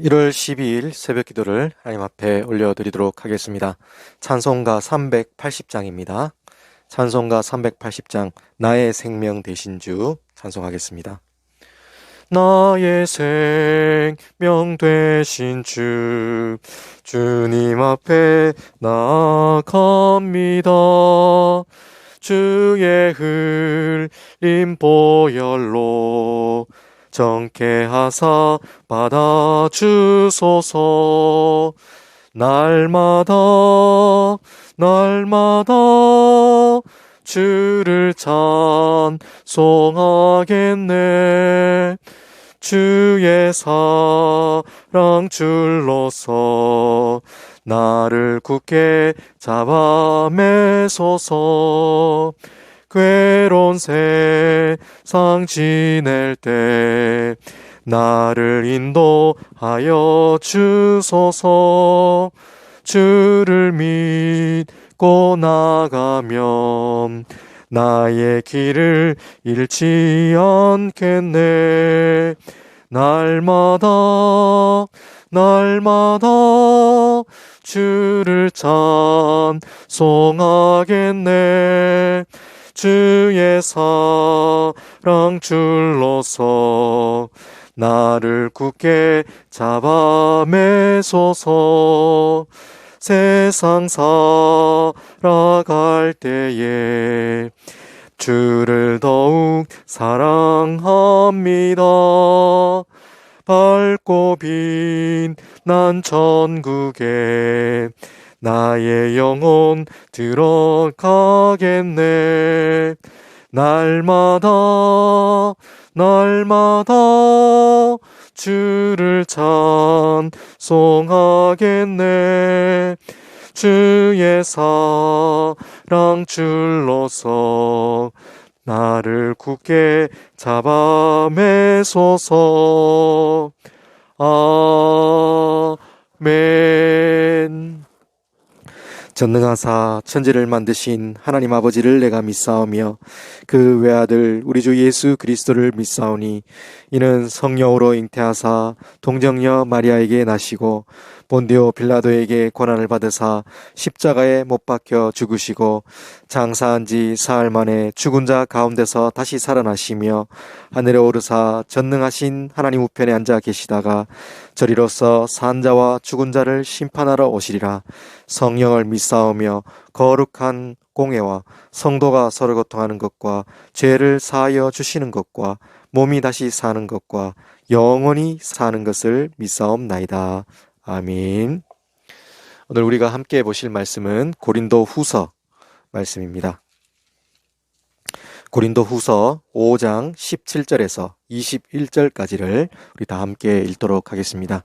1월 12일 새벽 기도를 하나님 앞에 올려드리도록 하겠습니다. 찬송가 380장입니다. 찬송가 380장 나의 생명 되신 주 찬송하겠습니다. 나의 생명 되신 주 주님 앞에 나아갑니다. 주의 흘린 보혈로 정케 하사 받아주소서. 날마다 주를 찬송하겠네. 주의 사랑 줄로서 나를 굳게 잡아 매소서. 괴로운 세상 지낼 때 나를 인도하여 주소서. 주를 믿고 나가면 나의 길을 잃지 않겠네. 날마다 주를 찬송하겠네. 주의 사랑 줄로서 나를 굳게 잡아 매소서. 세상 살아갈 때에 주를 더욱 사랑합니다. 밝고 빛난 천국에 나의 영혼 들어가겠네. 날마다 주를 찬송하겠네. 주의 사랑 줄로서 나를 굳게 잡아 매소서. 아멘. 전능하사 천지를 만드신 하나님 아버지를 내가 믿사오며 그 외아들 우리 주 예수 그리스도를 믿사오니 이는 성령으로 잉태하사 동정녀 마리아에게 나시고 본디오 빌라도에게 고난을 받으사 십자가에 못 박혀 죽으시고 장사한 지 사흘 만에 죽은 자 가운데서 다시 살아나시며 하늘에 오르사 전능하신 하나님 우편에 앉아 계시다가 저리로서 산 자와 죽은 자를 심판하러 오시리라. 성령을 믿사오며 거룩한 공회와 성도가 서로 고통하는 것과 죄를 사하여 주시는 것과 몸이 다시 사는 것과 영원히 사는 것을 믿사옵나이다. 아멘. 오늘 우리가 함께 보실 말씀은 고린도 후서 말씀입니다. 고린도 후서 5장 17절에서 21절까지를 우리 다 함께 읽도록 하겠습니다.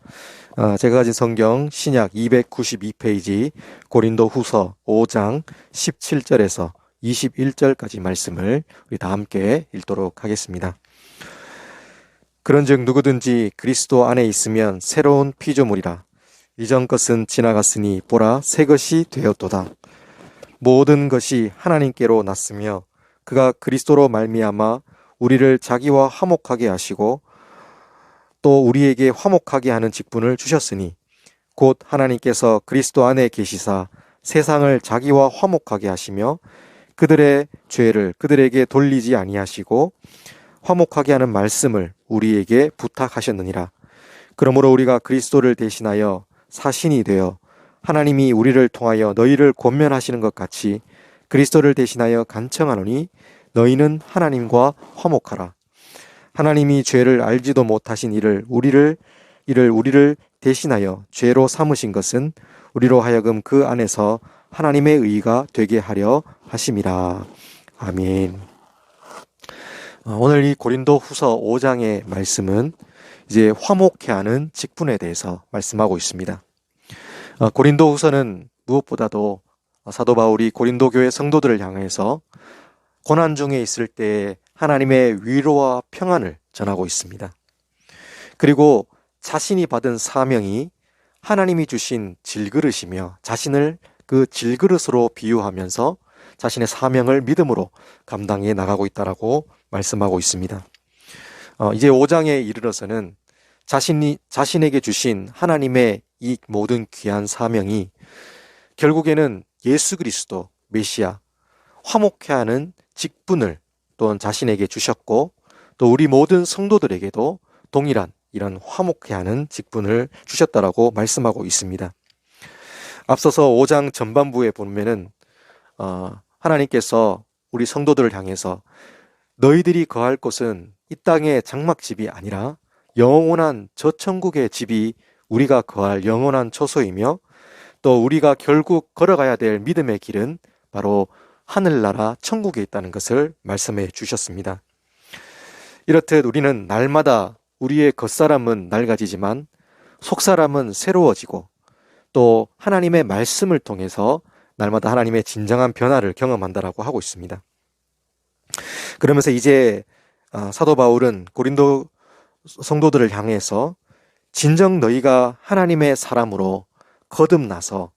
제가 가진 성경 신약 292페이지 고린도 후서 5장 17절에서 21절까지 말씀을 우리 다 함께 읽도록 하겠습니다. 그런즉 누구든지 그리스도 안에 있으면 새로운 피조물이라. 이전 것은 지나갔으니 보라 새 것이 되었도다. 모든 것이 하나님께로 났으며 그가 그리스도로 말미암아 우리를 자기와 화목하게 하시고 또 우리에게 화목하게 하는 직분을 주셨으니 곧 하나님께서 그리스도 안에 계시사 세상을 자기와 화목하게 하시며 그들의 죄를 그들에게 돌리지 아니하시고 화목하게 하는 말씀을 우리에게 부탁하셨느니라. 그러므로 우리가 그리스도를 대신하여 사신이 되어 하나님이 우리를 통하여 너희를 권면하시는 것 같이 그리스도를 대신하여 간청하노니 너희는 하나님과 화목하라. 하나님이 죄를 알지도 못하신 우리를 대신하여 죄로 삼으신 것은 우리로 하여금 그 안에서 하나님의 의가 되게 하려 하심이라. 아멘. 오늘 이 고린도 후서 5장의 말씀은 이제 화목해 하는 직분에 대해서 말씀하고 있습니다. 고린도 후서는 무엇보다도 사도 바울이 고린도 교회 성도들을 향해서 고난 중에 있을 때 하나님의 위로와 평안을 전하고 있습니다. 그리고 자신이 받은 사명이 하나님이 주신 질그릇이며 자신을 그 질그릇으로 비유하면서 자신의 사명을 믿음으로 감당해 나가고 있다라고 말씀하고 있습니다. 이제 5장에 이르러서는 자신에게 주신 하나님의 이 모든 귀한 사명이 결국에는 예수 그리스도 메시아 화목케 하는 직분을 또한 자신에게 주셨고, 또 우리 모든 성도들에게도 동일한 이런 화목케 하는 직분을 주셨다라고 말씀하고 있습니다. 앞서서 5장 전반부에 보면은 하나님께서 우리 성도들을 향해서 너희들이 거할 곳은 이 땅의 장막집이 아니라 영원한 저 천국의 집이 우리가 거할 영원한 처소이며, 또 우리가 결국 걸어가야 될 믿음의 길은 바로 하늘나라 천국에 있다는 것을 말씀해 주셨습니다. 이렇듯 우리는 날마다 우리의 겉사람은 낡아지지만 속사람은 새로워지고, 또 하나님의 말씀을 통해서 날마다 하나님의 진정한 변화를 경험한다라고 하고 있습니다. 그러면서 이제 사도 바울은 고린도 성도들을 향해서 진정 너희가 하나님의 사람으로 거듭나서,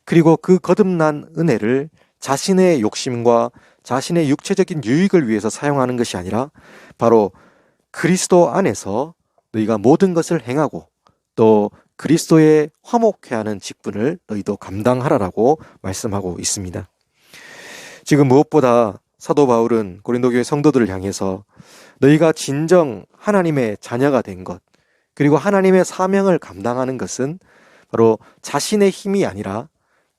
그리고 그 거듭난 은혜를 자신의 욕심과 자신의 육체적인 유익을 위해서 사용하는 것이 아니라 바로 그리스도 안에서 너희가 모든 것을 행하고 또 그리스도의 화목케 하는 직분을 너희도 감당하라라고 말씀하고 있습니다. 지금 무엇보다 사도 바울은 고린도 교회 성도들을 향해서 너희가 진정 하나님의 자녀가 된 것, 그리고 하나님의 사명을 감당하는 것은 바로 자신의 힘이 아니라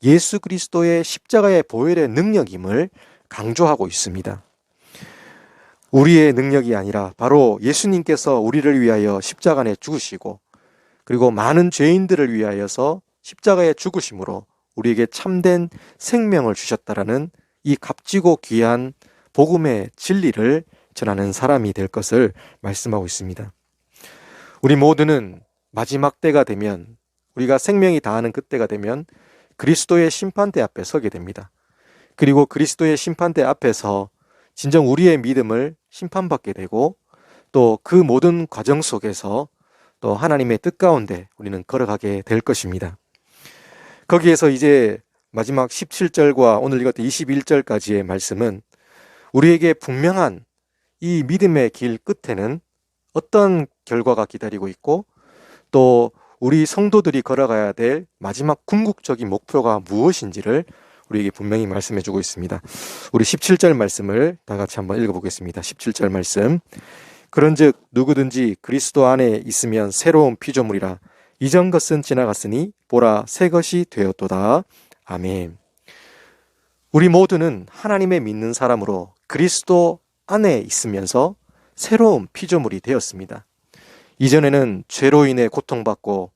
예수 그리스도의 십자가의 보혈의 능력임을 강조하고 있습니다. 우리의 능력이 아니라 바로 예수님께서 우리를 위하여 십자가에 죽으시고, 그리고 많은 죄인들을 위하여서 십자가에 죽으심으로 우리에게 참된 생명을 주셨다라는 이 값지고 귀한 복음의 진리를 전하는 사람이 될 것을 말씀하고 있습니다. 우리 모두는 마지막 때가 되면, 우리가 생명이 다하는 그때가 되면 그리스도의 심판대 앞에 서게 됩니다. 그리고 그리스도의 심판대 앞에서 진정 우리의 믿음을 심판받게 되고, 또 그 모든 과정 속에서 또 하나님의 뜻 가운데 우리는 걸어가게 될 것입니다. 거기에서 이제 마지막 17절과 오늘 읽었던 21절까지의 말씀은 우리에게 분명한 이 믿음의 길 끝에는 어떤 결과가 기다리고 있고, 또 우리 성도들이 걸어가야 될 마지막 궁극적인 목표가 무엇인지를 우리에게 분명히 말씀해 주고 있습니다. 우리 17절 말씀을 다 같이 한번 읽어보겠습니다. 17절 말씀. 그런즉 누구든지 그리스도 안에 있으면 새로운 피조물이라. 이전 것은 지나갔으니 보라 새 것이 되었도다. 아멘. 우리 모두는 하나님의 믿는 사람으로 그리스도 안에 있으면서 새로운 피조물이 되었습니다. 이전에는 죄로 인해 고통받고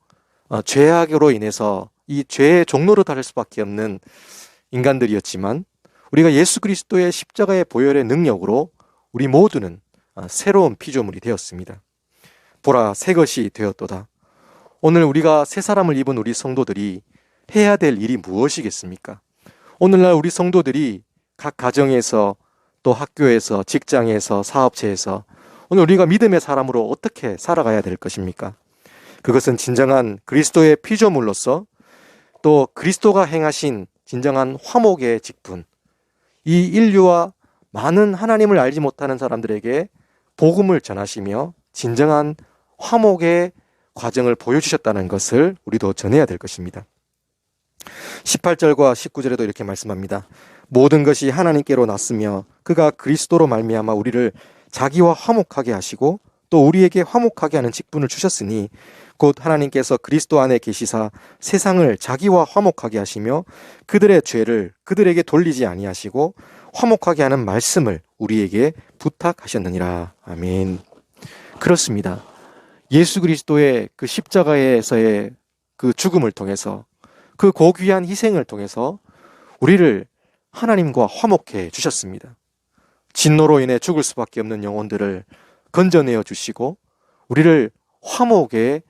죄악으로 인해서 이 죄의 종로로 다를 수밖에 없는 인간들이었지만, 우리가 예수 그리스도의 십자가의 보혈의 능력으로 우리 모두는 새로운 피조물이 되었습니다. 보라 새 것이 되었도다. 오늘 우리가 새 사람을 입은 우리 성도들이 해야 될 일이 무엇이겠습니까? 오늘날 우리 성도들이 각 가정에서, 또 학교에서, 직장에서, 사업체에서 오늘 우리가 믿음의 사람으로 어떻게 살아가야 될 것입니까? 그것은 진정한 그리스도의 피조물로서, 또 그리스도가 행하신 진정한 화목의 직분, 이 인류와 많은 하나님을 알지 못하는 사람들에게 복음을 전하시며 진정한 화목의 과정을 보여주셨다는 것을 우리도 전해야 될 것입니다. 18절과 19절에도 이렇게 말씀합니다. 모든 것이 하나님께로 났으며 그가 그리스도로 말미암아 우리를 자기와 화목하게 하시고 또 우리에게 화목하게 하는 직분을 주셨으니 곧 하나님께서 그리스도 안에 계시사 세상을 자기와 화목하게 하시며 그들의 죄를 그들에게 돌리지 아니하시고 화목하게 하는 말씀을 우리에게 부탁하셨느니라. 아멘. 그렇습니다. 예수 그리스도의 그 십자가에서의 그 죽음을 통해서, 그 고귀한 희생을 통해서 우리를 하나님과 화목해 주셨습니다. 진노로 인해 죽을 수밖에 없는 영혼들을 건져내어 주시고 우리를 화목의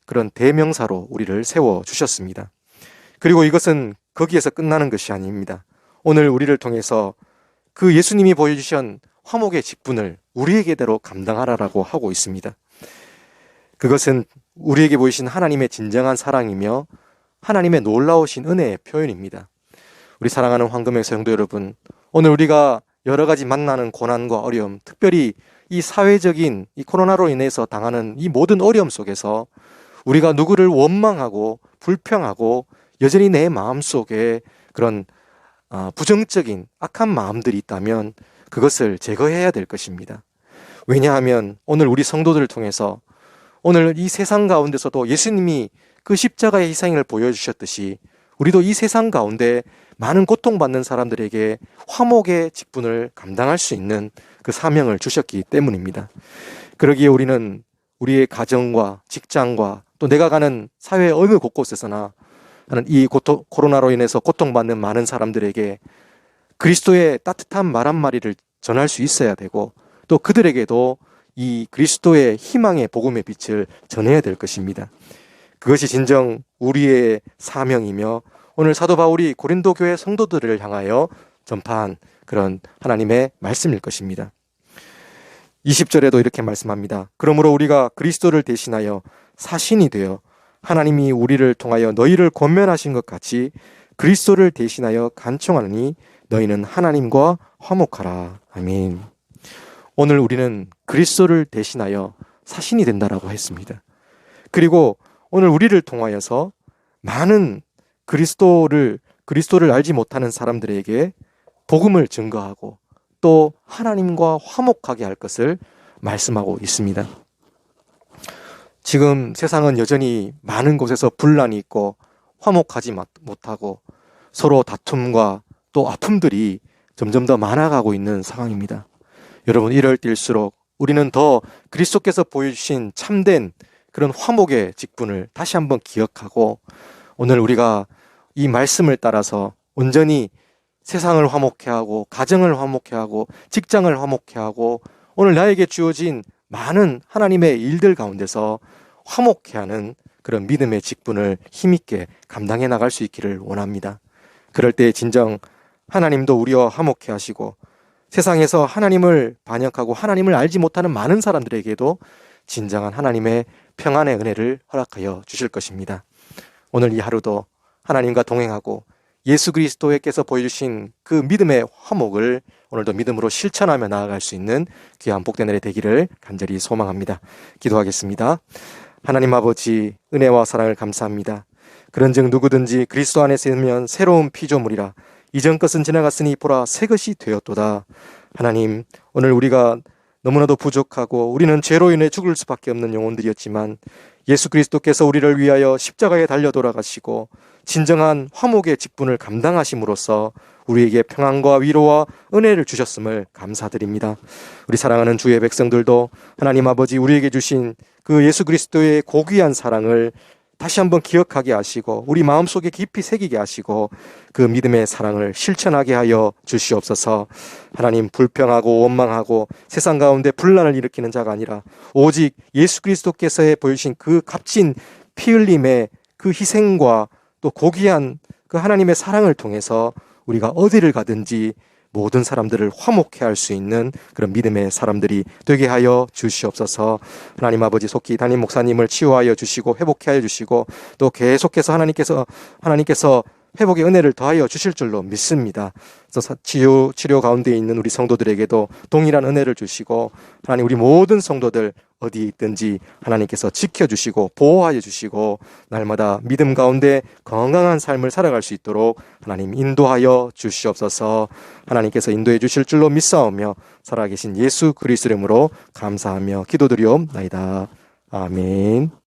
그런 대명사로 우리를 세워 주셨습니다. 그리고 이것은 거기에서 끝나는 것이 아닙니다. 오늘 우리를 통해서 그 예수님이 보여주신 화목의 직분을 우리에게대로 감당하라라고 하고 있습니다. 그것은 우리에게 보이신 하나님의 진정한 사랑이며 하나님의 놀라우신 은혜의 표현입니다. 우리 사랑하는 황금의 성도 여러분, 오늘 우리가 여러 가지 만나는 고난과 어려움, 특별히 이 사회적인 이 코로나로 인해서 당하는 이 모든 어려움 속에서 우리가 누구를 원망하고 불평하고 여전히 내 마음속에 그런 부정적인 악한 마음들이 있다면 그것을 제거해야 될 것입니다. 왜냐하면 오늘 우리 성도들을 통해서 오늘 이 세상 가운데서도 예수님이 그 십자가의 희생을 보여주셨듯이 우리도 이 세상 가운데 많은 고통받는 사람들에게 화목의 직분을 감당할 수 있는 그 사명을 주셨기 때문입니다. 그러기에 우리는 우리의 가정과 직장과 또 내가 가는 사회 어느 곳곳에서나 이 코로나로 인해서 고통받는 많은 사람들에게 그리스도의 따뜻한 말 한마디를 전할 수 있어야 되고 또 그들에게도 이 그리스도의 희망의 복음의 빛을 전해야 될 것입니다. 그것이 진정 우리의 사명이며 오늘 사도 바울이 고린도 교회 성도들을 향하여 전파한 그런 하나님의 말씀일 것입니다. 20절에도 이렇게 말씀합니다. 그러므로 우리가 그리스도를 대신하여 사신이 되어 하나님이 우리를 통하여 너희를 권면하신 것 같이 그리스도를 대신하여 간청하느니 너희는 하나님과 화목하라. 아멘. 오늘 우리는 그리스도를 대신하여 사신이 된다라고 했습니다. 그리고 오늘 우리를 통하여서 많은 그리스도를 알지 못하는 사람들에게 복음을 증거하고 또 하나님과 화목하게 할 것을 말씀하고 있습니다. 지금 세상은 여전히 많은 곳에서 분란이 있고 화목하지 못하고 서로 다툼과 또 아픔들이 점점 더 많아가고 있는 상황입니다. 여러분, 이럴 때일수록 우리는 더 그리스도께서 보여주신 참된 그런 화목의 직분을 다시 한번 기억하고 오늘 우리가 이 말씀을 따라서 온전히 세상을 화목케 하고 가정을 화목케 하고 직장을 화목케 하고 오늘 나에게 주어진 많은 하나님의 일들 가운데서 화목케 하는 그런 믿음의 직분을 힘있게 감당해 나갈 수 있기를 원합니다. 그럴 때 진정 하나님도 우리와 화목케 하시고 세상에서 하나님을 반역하고 하나님을 알지 못하는 많은 사람들에게도 진정한 하나님의 평안의 은혜를 허락하여 주실 것입니다. 오늘 이 하루도 하나님과 동행하고 예수 그리스도께서 보여주신 그 믿음의 화목을 오늘도 믿음으로 실천하며 나아갈 수 있는 귀한 복된 은혜 되기를 간절히 소망합니다. 기도하겠습니다. 하나님 아버지, 은혜와 사랑을 감사합니다. 그런즉 누구든지 그리스도 안에 있으면 새로운 피조물이라 이전 것은 지나갔으니 보라 새 것이 되었도다. 하나님, 오늘 우리가 너무나도 부족하고 우리는 죄로 인해 죽을 수밖에 없는 영혼들이었지만 예수 그리스도께서 우리를 위하여 십자가에 달려 돌아가시고 진정한 화목의 직분을 감당하심으로써 우리에게 평안과 위로와 은혜를 주셨음을 감사드립니다. 우리 사랑하는 주의 백성들도 하나님 아버지 우리에게 주신 그 예수 그리스도의 고귀한 사랑을 다시 한번 기억하게 하시고 우리 마음속에 깊이 새기게 하시고 그 믿음의 사랑을 실천하게 하여 주시옵소서. 하나님, 불평하고 원망하고 세상 가운데 분란을 일으키는 자가 아니라 오직 예수 그리스도께서 보여주신 그 값진 피 흘림의 그 희생과 또 고귀한 그 하나님의 사랑을 통해서 우리가 어디를 가든지 모든 사람들을 화목케 할 수 있는 그런 믿음의 사람들이 되게 하여 주시옵소서. 하나님 아버지, 속히 담임 목사님을 치유하여 주시고 회복케 하여 주시고 또 계속해서 하나님께서 회복의 은혜를 더하여 주실 줄로 믿습니다. 그래서 치료 가운데 있는 우리 성도들에게도 동일한 은혜를 주시고 하나님, 우리 모든 성도들 어디에 있든지 하나님께서 지켜주시고 보호하여 주시고 날마다 믿음 가운데 건강한 삶을 살아갈 수 있도록 하나님 인도하여 주시옵소서. 하나님께서 인도해 주실 줄로 믿사오며 살아계신 예수 그리스도 이름으로 감사하며 기도드리옵나이다. 아멘.